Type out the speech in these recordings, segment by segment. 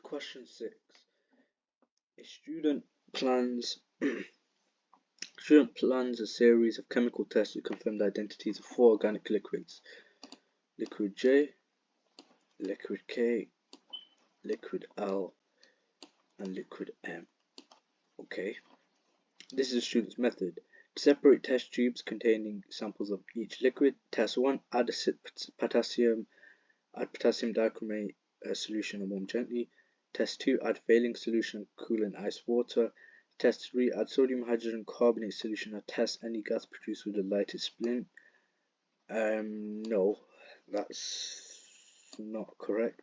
Question 6. A plans student plans a series of chemical tests to confirm the identities of 4 organic liquids: liquid J, liquid K, liquid L, and liquid M. Okay. This is the student's method. To separate test tubes containing samples of each liquid. Test 1. Add potassium dichromate solution and warm gently. Test 2. Add Fehling solution and cool in ice water. Test 3. Add sodium hydrogen carbonate solution and test any gas produced with the lightest splint. No, that's not correct.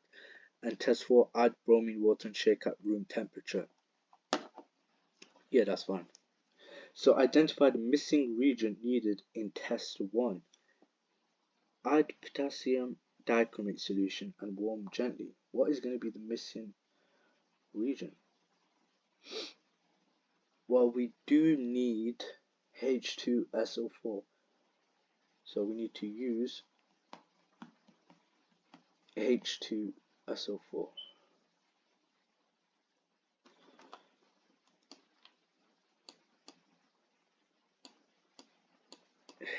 And test 4. Add bromine water and shake at room temperature. Yeah, that's fine. So identify the missing reagent needed in test 1. Add potassium dichromate solution and warm gently. What is going to be the missing reagent? Well, we do need H2SO4. So we need to use H2SO4.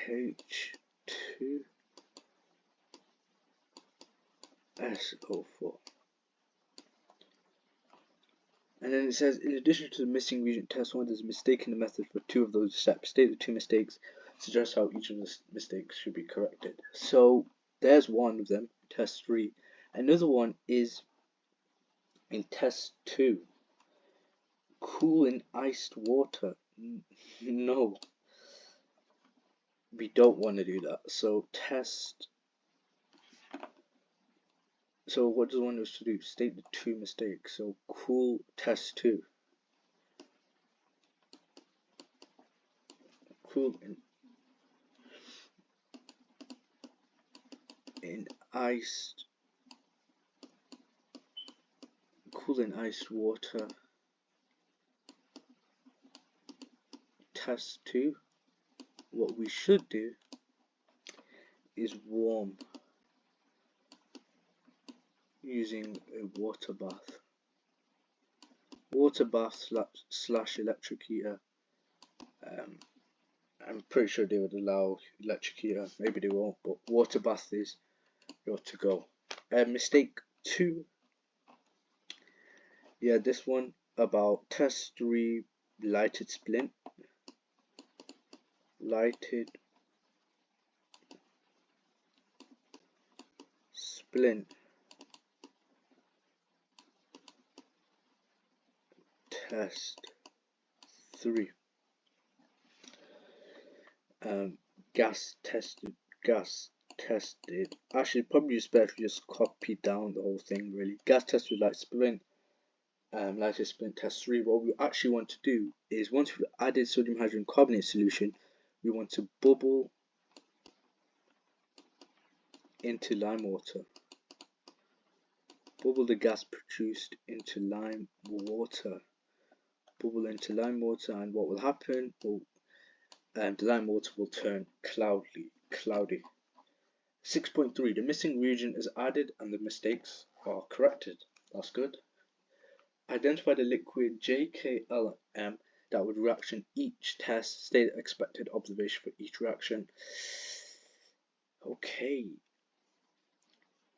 H2SO4. And then it says, in addition to the missing reagent, test 1 there's a mistake in the method for 2 of those steps. State the 2 mistakes, suggest how each of the mistakes should be corrected. So there's one of them, test 3. Another one is in test 2. Cool in iced water. No, we don't want to do that. So what does one want us to do? State the 2 mistakes. So cool test 2. Cool in iced water. Test 2. What we should do is warm using a water bath. Water bath slash electric heater. I'm pretty sure they would allow electric heater. Maybe they won't, but water bath is your to go. Mistake 2. Yeah, this one about test 3, lighted splint. Lighted splint. Test 3. Gas tested. Actually, probably it's better if you just copy down the whole thing, really. Gas test with light splint. Lighted splint test 3. What we actually want to do is, once we've added sodium hydrogen carbonate solution, we want to bubble into lime water. Bubble the gas produced into lime water. Bubble into lime water, and what will happen? Well, the lime water will turn cloudy. 6.3. The missing reagent is added and the mistakes are corrected. That's good. Identify the liquid J, K, L, and M that would reaction each test. State the expected observation for each reaction. Okay.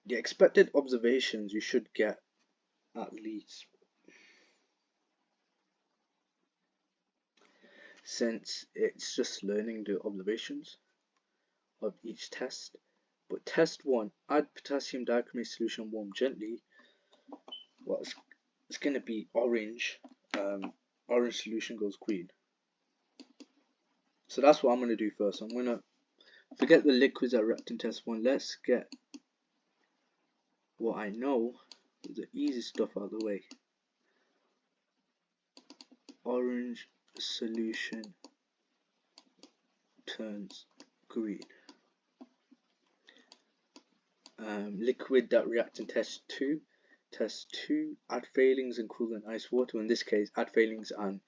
The expected observations you should get at least, since it's just learning the observations of each test. But test 1, add potassium dichromate solution, warm gently. Well, it's going to be orange. Orange solution goes green. So that's what I'm going to do first. I'm going to forget the liquids that react in test 1. Let's get what I know, the easy stuff out of the way. Orange solution turns green. Liquid that react in test 2. Test 2, add Fehlings and cool in ice water. In this case, add Fehlings and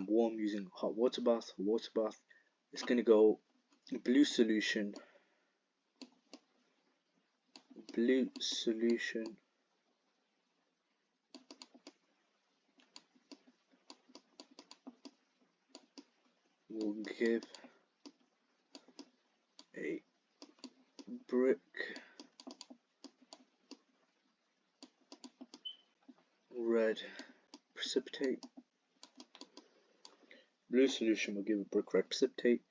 warm using hot water bath. It's going to go blue solution will give a brick red precipitate. Blue solution will give a brick red precipitate.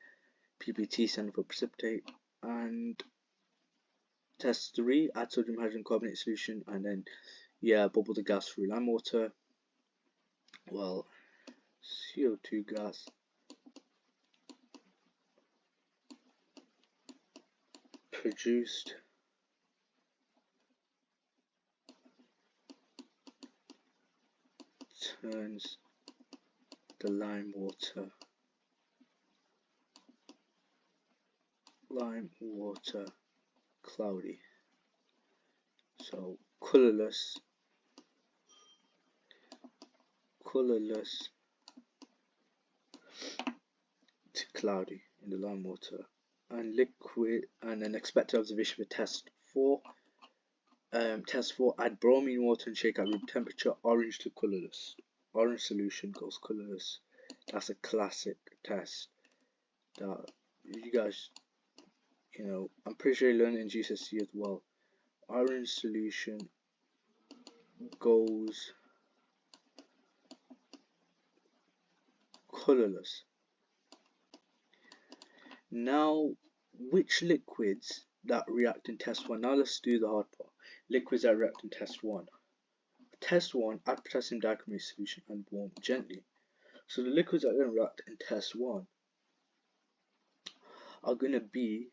PBT standing for precipitate. And test 3, add sodium hydrogen carbonate solution, and then bubble the gas through lime water. Well, CO2 gas produced turns the lime water cloudy, so colorless to cloudy in the lime water. And liquid, and then expected observation for test 4. Test 4, add bromine water and shake at room temperature. Orange to colorless. Orange solution goes colorless. That's a classic test that you guys, I'm pretty sure you learned in GCSE as well. Orange solution goes colorless. Now, which liquids that react in test 1? Now let's do the hard part. Liquids that react in test 1. Test 1, add potassium dichromate solution and warm gently. So the liquids that are going to react in test 1 are going to be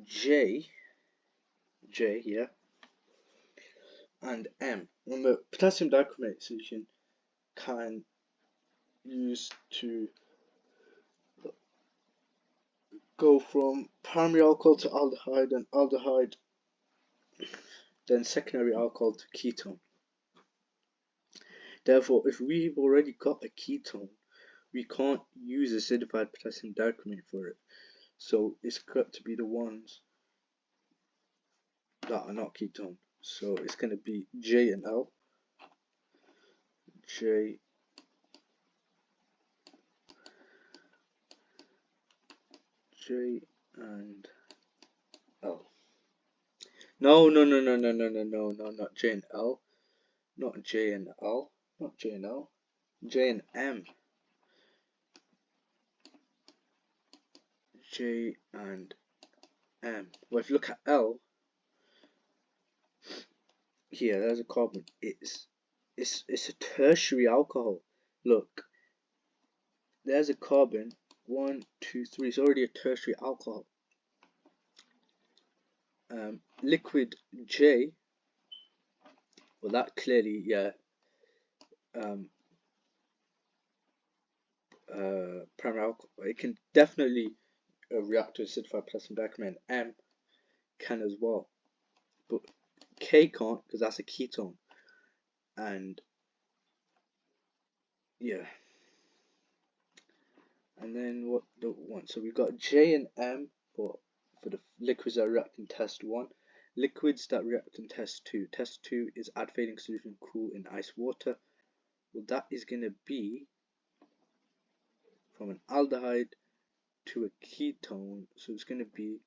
J, and M. Remember, potassium dichromate solution can use to go from primary alcohol to aldehyde, and aldehyde then secondary alcohol to ketone. Therefore, if we've already got a ketone, we can't use acidified potassium dichromate for it. So it's got to be the ones that are not ketone. So it's going to be J and L. J and L. No, not J and L. Not J and L. Not J and L. J and M. J and M. Well, if you look at L, here, there's a carbon. It's a tertiary alcohol. Look, there's a carbon. 1, 2, 3. It's already a tertiary alcohol. Liquid J. Well, that clearly, primary alcohol. It can definitely react to acidified potassium dichromate, and M can as well. But K can't, because that's a ketone. And and then what the one? So we've got J and M for the liquids that react in test 1. Liquids that react in test 2. Test 2 is add fading solution, cool in ice water. Well, that is going to be from an aldehyde to a ketone. So it's going to be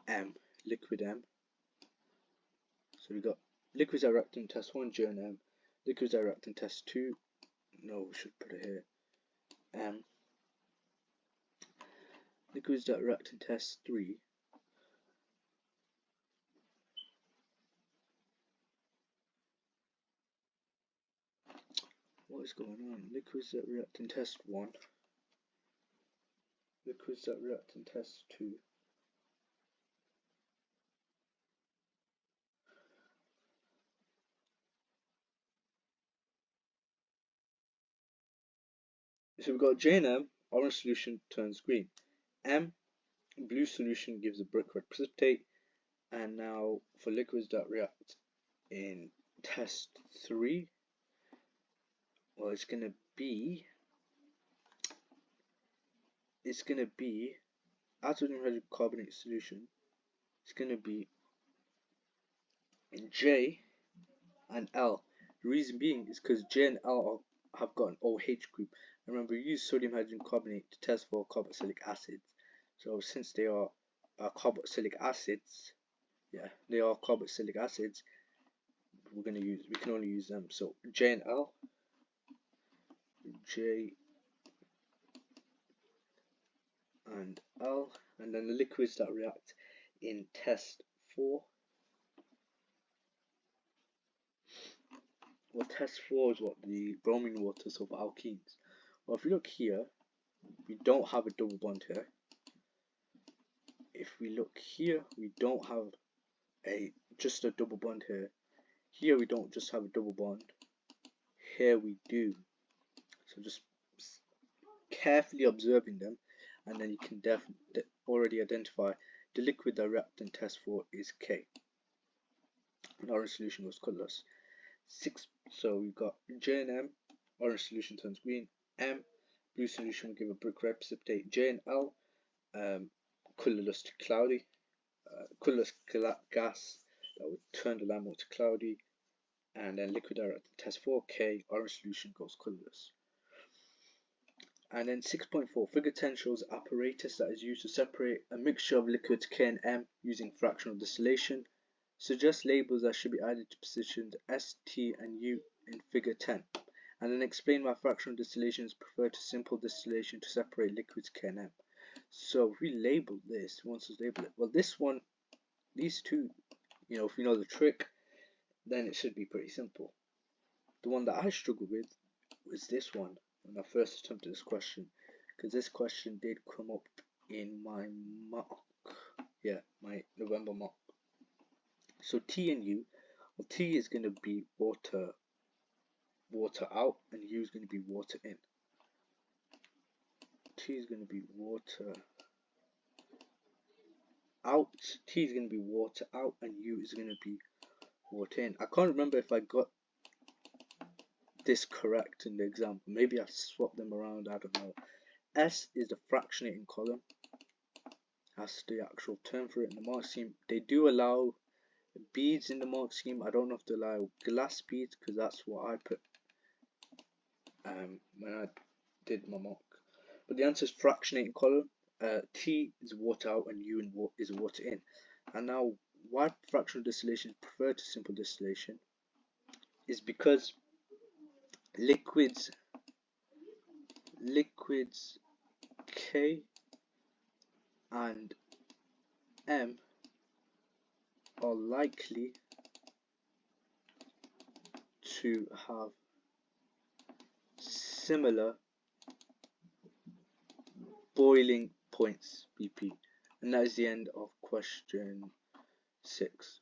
M, liquid M. So we've got liquids that react in test 1, J and M. Liquids that react in test 2, no, we should put it here, M. Liquids that react in test 3, what is going on? Liquids that react in test 1, liquids that react in test 2. So we've got J and M, orange solution turns green. M, blue solution gives a brick red precipitate. And now for liquids that react in test 3, well, it's going to be sodium hydrocarbonate solution. It's going to be J and L. The reason being is because J and L have got an OH group. Remember, we use sodium hydrogen carbonate to test for carboxylic acids. So since they are carboxylic acids, they are carboxylic acids, we can only use them. So J and L, J and L, and then the liquids that react in test 4. Well, test 4 is what the bromine waters of alkenes. Well, if you look here, we don't have a double bond here. If we look here, we don't have just a double bond here. Here we don't just have a double bond. Here we do. So just carefully observing them, and then you can already identify the liquid that reacts in test 4 is K. And orange solution goes colourless. So we've got J and M, orange solution turns green. M, blue solution will give a brick red precipitate. J and L, colourless to cloudy. Colourless gas that would turn the lamp to cloudy. And then liquid direct test 4K, orange solution goes colourless. And then 6.4, figure 10 shows apparatus that is used to separate a mixture of liquids K and M using fractional distillation. Suggest labels that should be added to positions S, T, and U in figure 10. And then explain why fractional distillation is preferred to simple distillation to separate liquids K and M. So if we label this, once we label it, well, this one, these two, if you know the trick, then it should be pretty simple. The one that I struggled with was this one when I first attempted this question, because this question did come up in my mock, my November mock. So T and U, well, T is going to be water out, and U is going to be water in. T is going to be water out, T is going to be water out, and U is going to be water in. I can't remember if I got this correct in the example. Maybe I swapped them around, I don't know. S is the fractionating column. That's the actual term for it in the mark scheme. They do allow beads in the mark scheme. I don't know if they allow glass beads, because that's what I put when I did my mock. But the answer is fractionating column. T is water out and U is water in. And now, why fractional distillation is preferred to simple distillation is because liquids K and M are likely to have similar boiling points, BP. And that is the end of question 6.